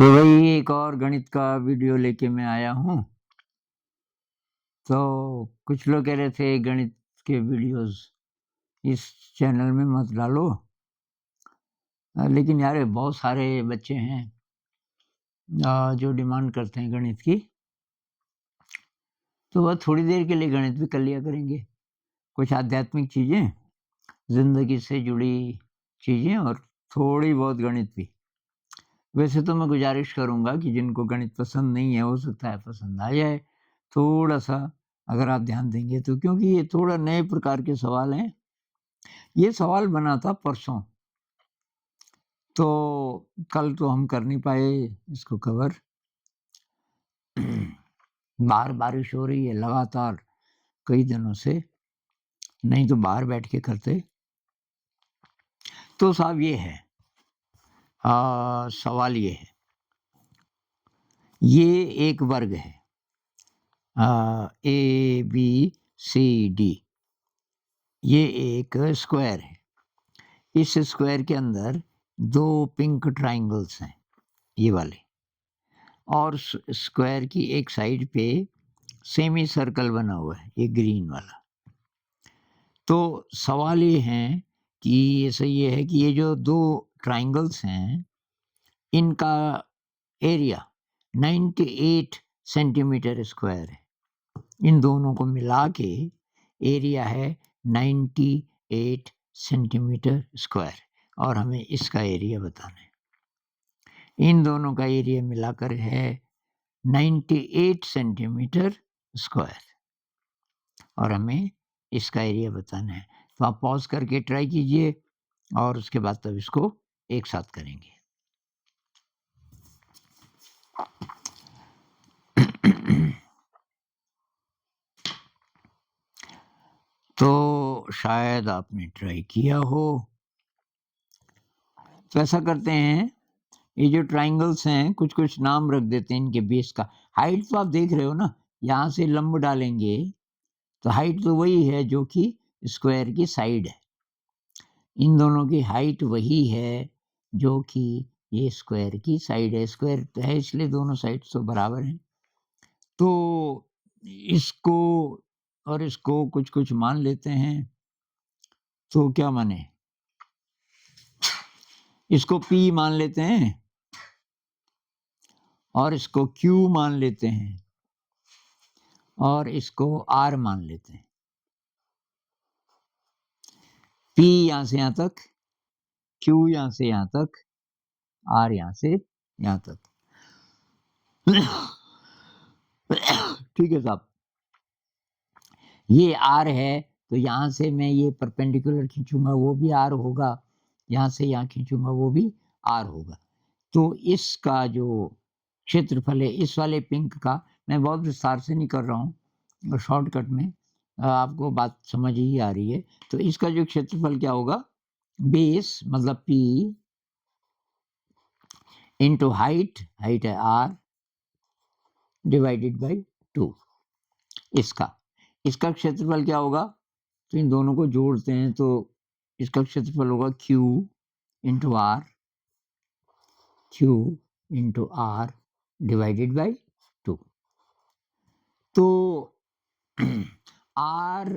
तो वही एक और गणित का वीडियो लेके मैं आया हूँ। तो कुछ लोग कह रहे थे गणित के वीडियोज़ इस चैनल में मत डालो। लेकिन यार बहुत सारे बच्चे हैं जो डिमांड करते हैं गणित की। तो वह थोड़ी देर के लिए गणित भी कर लिया करेंगे। कुछ आध्यात्मिक चीज़ें, ज़िंदगी से जुड़ी चीज़ें और थोड़ी बहुत गणित भी। वैसे तो मैं गुज़ारिश करूँगा कि जिनको गणित पसंद नहीं है, हो सकता है पसंद आ जाए, थोड़ा-सा अगर आप ध्यान देंगे तो, क्योंकि ये थोड़ा नए प्रकार के सवाल हैं। ये सवाल बना था परसों, तो कल तो हम कर नहीं पाए इसको कवर। बाहर बारिश हो रही है लगातार कई दिनों से, नहीं तो बाहर बैठ के करते। तो साहब ये है, सवाल ये है, ये एक वर्ग है, ए, बी, सी, डी। ये एक स्क्वायर है। इस स्क्वायर के अंदर 2 पिंक ट्रायंगल्स हैं, ये वाले, और स्क्वायर की एक साइड पे सेमी सर्कल बना हुआ है, ये ग्रीन वाला। तो सवाल ये है कि ऐसा ये है कि ये जो 2 ट्रायंगल्स हैं, इनका एरिया 98 सेंटीमीटर स्क्वायर है। इन दोनों को मिला के एरिया है 98 सेंटीमीटर स्क्वायर, और हमें इसका एरिया बताना है। इन दोनों का एरिया मिलाकर है 98 सेंटीमीटर स्क्वायर, और हमें इसका एरिया बताना है। तो आप पॉज करके ट्राई कीजिए और उसके बाद तब इसको एक साथ करेंगे। तो शायद आपने ट्राई किया हो। तो ऐसा करते हैं, ये जो ट्रायंगल्स हैं कुछ-कुछ नाम रख देते हैं इनके बेस का। हाइट तो आप देख रहे हो ना, यहाँ से लंब डालेंगे तो हाइट तो वही है जो कि स्क्वायर की साइड है। इन दोनों की हाइट वही है जो कि ये स्क्वायर की साइड है। स्क्वायर है इसलिए दोनों साइड्स तो बराबर हैं। तो इसको और इसको कुछ-कुछ मान लेते हैं। तो क्या माने? इसको P मान लेते हैं और इसको Q मान लेते हैं और इसको R मान लेते हैं। P यहाँ से यहाँ तक, Q यहाँ से यहाँ तक, R यहाँ से यहाँ तक। ठीक है साहब। ये R है, तो यहाँ से मैं ये परपेंडिकुलर खींचूँगा वो भी R होगा, यहाँ से यहाँ खींचूँगा वो भी R होगा। तो इसका जो क्षेत्रफल है इस वाले पिंक का, मैं बहुत विस्तार से नहीं कर रहा हूँ, शॉर्टकट में आपको बात समझ ही आ रही है। तो इसका जो क्षेत्रफल क्या होगा, बेस मतलब P इंटू हाइट, हाइट है R, डिवाइडेड बाई 2। इसका क्षेत्रफल क्या होगा, तो इन दोनों को जोड़ते हैं तो इसका क्षेत्रफल होगा Q into R, Q into R divided by 2। तो R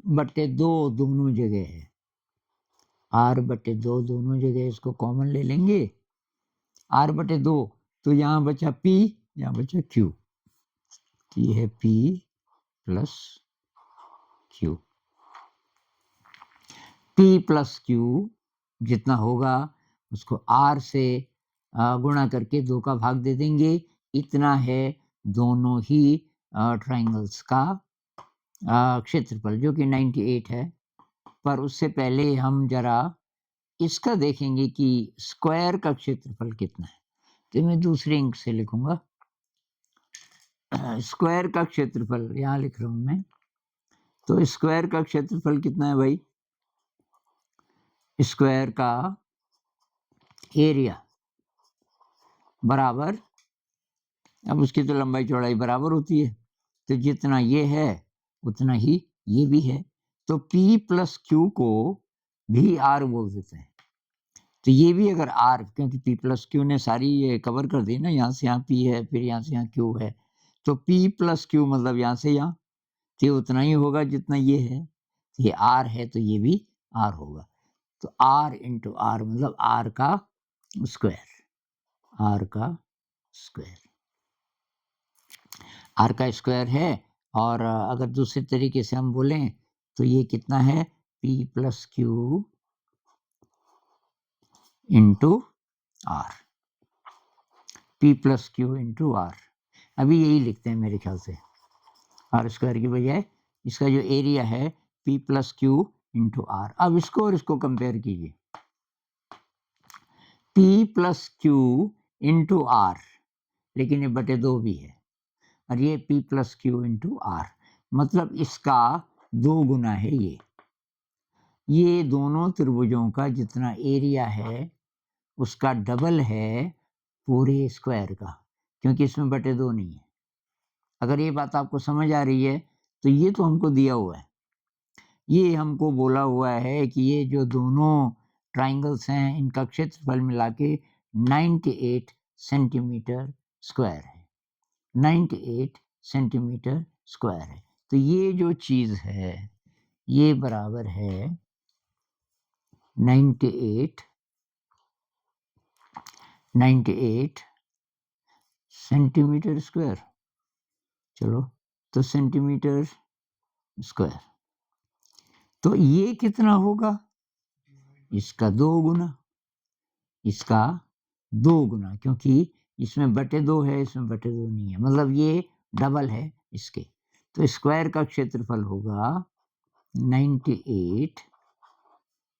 बटे 2 दोनों जगह है, R बटे 2 दोनों जगह, इसको कॉमन ले लेंगे। R बटे 2, तो यहाँ बचा P, यहाँ बचा Q। ये है P plus Q। P plus Q जितना होगा उसको R से गुणा करके 2 का भाग दे देंगे। इतना है दोनों ही ट्रायंगल्स का क्षेत्रफल, जो कि 98 है। पर उससे पहले हम जरा इसका देखेंगे कि स्क्वायर का क्षेत्रफल कितना है। तो मैं दूसरे इंक से लिखूंगा। स्क्वायर का क्षेत्रफल यहाँ लिख रहा हूं मैं। तो स्क्वायर का क्षेत्रफल कितना है भाई? स्क्वायर का एरिया बराबर, अब उसकी तो लंबाई चौड़ाई बराबर होती है, तो जितना ये है उतना ही ये भी है। तो P प्लस Q को भी R बोल देते हैं। तो ये भी अगर आर, क्योंकि पी प्लस क्यू ने सारी ये कवर कर दी ना, यहाँ से यहाँ पी है, फिर यहाँ से यहाँ क्यू है, तो पी प्लस क्यू मतलब यहाँ से यहाँ, तो ये उतना ही होगा जितना ये है। ये आर है तो ये भी आर होगा। तो आर इंटू आर मतलब आर का स्क्वायर, आर का स्क्वायर, आर का स्क्वायर है। और अगर दूसरे तरीके से हम बोलें तो ये कितना है, P plus Q into R, P plus Q into R. अभी यही लिखते हैं मेरे ख्याल से, आर स्क्वायर की बजाय इसका जो एरिया है P plus Q into R. अब इसको और इसको कंपेयर कीजिए, P plus Q into R, लेकिन ये बटे 2 भी है, और ये P plus Q into R, मतलब इसका 2 गुना है ये दोनों त्रिभुजों का जितना एरिया है उसका डबल है पूरे स्क्वायर का, क्योंकि इसमें बटे 2 नहीं है। अगर ये बात आपको समझ आ रही है तो ये तो हमको दिया हुआ है, ये हमको बोला हुआ है कि ये जो दोनों ट्राइंगल्स हैं इनका क्षेत्रफल मिला के 98 सेंटीमीटर स्क्वायर है, 98 सेंटीमीटर स्क्वायर है। तो ये जो चीज़ है ये बराबर है 98 सेंटीमीटर स्क्वायर। चलो तो सेंटीमीटर स्क्वायर, तो ये कितना होगा, इसका 2 गुना, इसका 2 गुना, क्योंकि इसमें बटे 2 है, इसमें बटे 2 नहीं है, मतलब ये डबल है इसके। तो स्क्वायर का क्षेत्रफल होगा 98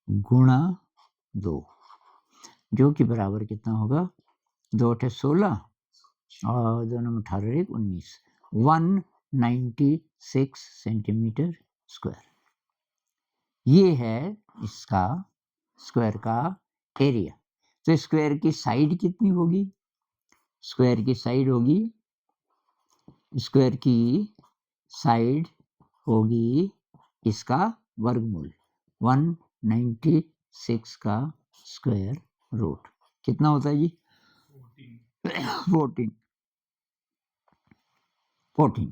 गुणा 2, जो कि बराबर कितना होगा, 2 8 16 और 2 9 18 19, 196 सेंटीमीटर स्क्वायर। ये है इसका स्क्वायर का एरिया। तो स्क्वायर की साइड कितनी होगी, स्क्वायर की साइड होगी, स्क्वायर की साइड होगी इसका वर्गमूल, 196 का स्क्वायर रूट कितना होता है जी, 14।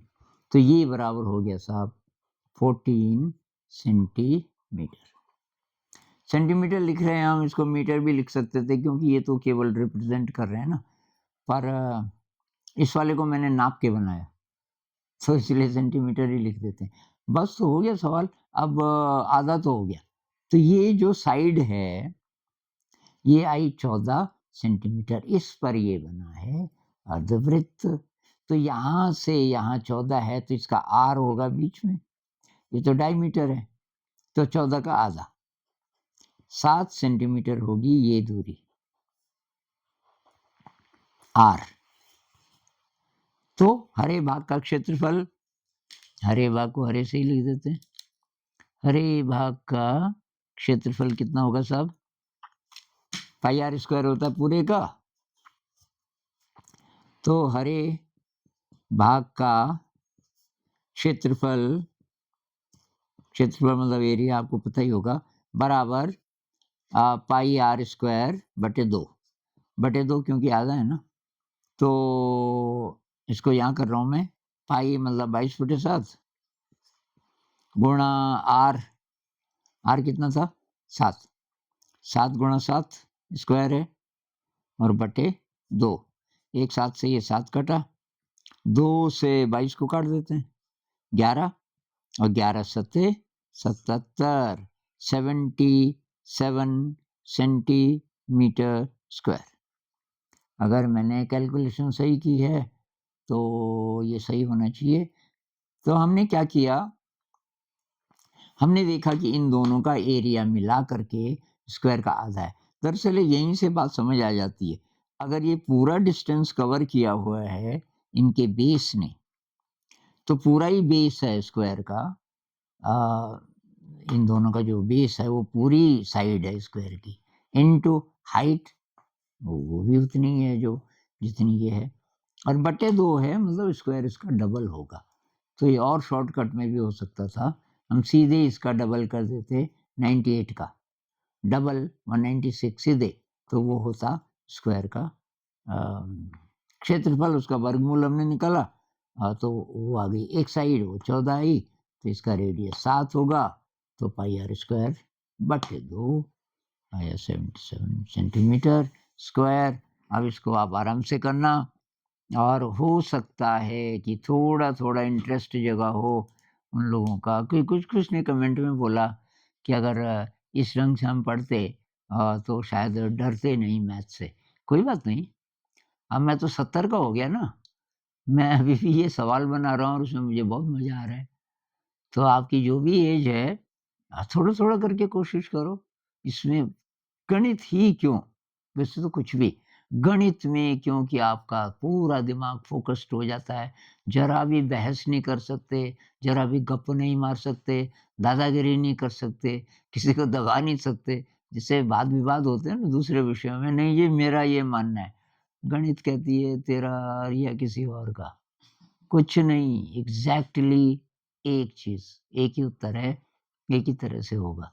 तो ये बराबर हो गया साहब 14 सेंटीमीटर। सेंटीमीटर लिख रहे हैं हम, इसको मीटर भी लिख सकते थे क्योंकि ये तो केवल रिप्रेजेंट कर रहे हैं ना, पर इस वाले को मैंने नाप के बनाया तो इसलिए सेंटीमीटर ही लिख देते हैं। बस तो हो गया सवाल, अब आधा तो हो गया। तो ये जो साइड है ये आई 14 सेंटीमीटर, इस पर ये बना है अर्धवृत्त। तो यहाँ से यहाँ 14 है तो इसका आर होगा बीच में, ये तो डायमीटर है, तो 14 का आधा 7 सेंटीमीटर होगी ये दूरी आर। तो हरे भाग का क्षेत्रफल, हरे भाग को हरे से ही लिख देते हैं, हरे भाग का क्षेत्रफल कितना होगा साहब, पाई आर स्क्वायर होता है पूरे का। तो हरे भाग का क्षेत्रफल, क्षेत्रफल मतलब एरिया आपको पता ही होगा, बराबर पाई आर स्क्वायर बटे 2, बटे 2 क्योंकि आधा है ना, तो इसको यहाँ कर रहा हूँ मैं, पाई मतलब 22/7 गुणा आर, आर कितना था 7, 7 गुणा 7 स्क्वायर है और बटे 2, एक 7 से ये 7 कटा, 2 से 22 को काट देते हैं 11 और 11 सत्ते 77, 77 सेंटीमीटर स्क्वायर। अगर मैंने कैलकुलेशन सही की है तो ये सही होना चाहिए। तो हमने क्या किया, हमने देखा कि इन दोनों का एरिया मिला करके स्क्वायर का आधा है। दरअसल यहीं से बात समझ आ जाती है, अगर ये पूरा डिस्टेंस कवर किया हुआ है इनके बेस ने, तो पूरा ही बेस है स्क्वायर का, इन दोनों का जो बेस है वो पूरी साइड है स्क्वायर की, इनटू हाइट वो भी उतनी है जो जितनी ये है, और बटे 2 है, मतलब स्क्वायर इसका डबल होगा। तो ये और शॉर्टकट में भी हो सकता था, हम सीधे इसका डबल कर देते 98 का, डबल 196 सीधे, तो वो होता स्क्वायर का क्षेत्रफल, उसका वर्गमूल हमने निकाला, तो वो आ गई एक साइड, वो 14 आई, तो इसका रेडियस 7 होगा, तो पाई आर स्क्वायर बटे 2 आया 77 सेंटीमीटर स्क्वायर। अब इसको आप आराम से करना, और हो सकता है कि थोड़ा थोड़ा इंटरेस्ट जगह हो उन लोगों का, कि कुछ कुछ ने कमेंट में बोला कि अगर इस ढंग से हम पढ़ते तो शायद डरते नहीं मैथ से। कोई बात नहीं, अब मैं तो 70 का हो गया ना, मैं अभी भी ये सवाल बना रहा हूँ और उसमें मुझे बहुत मजा आ रहा है। तो आपकी जो भी एज है, थोड़ा थोड़ा करके कोशिश करो। इसमें गणित ही क्यों, वैसे तो कुछ भी, गणित में क्योंकि आपका पूरा दिमाग फ़ोकस्ड हो जाता है, ज़रा भी बहस नहीं कर सकते, ज़रा भी गप नहीं मार सकते, दादागिरी नहीं कर सकते, किसी को दबा नहीं सकते, जिससे वाद-विवाद होते हैं ना दूसरे विषयों में, नहीं ये मेरा ये मानना है, गणित कहती है तेरा या किसी और का, कुछ नहीं, एग्ज़ैक्टली एक चीज़, एक ही उत्तर है, एक ही तरह से होगा।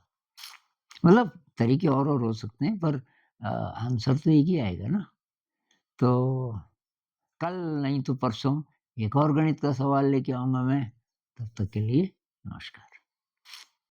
मतलब तरीके और हो सकते हैं, पर आंसर तो एक ही आएगा ना। तो कल नहीं तो परसों एक और गणित का सवाल लेके आऊँगा मैं, तब तक के लिए नमस्कार।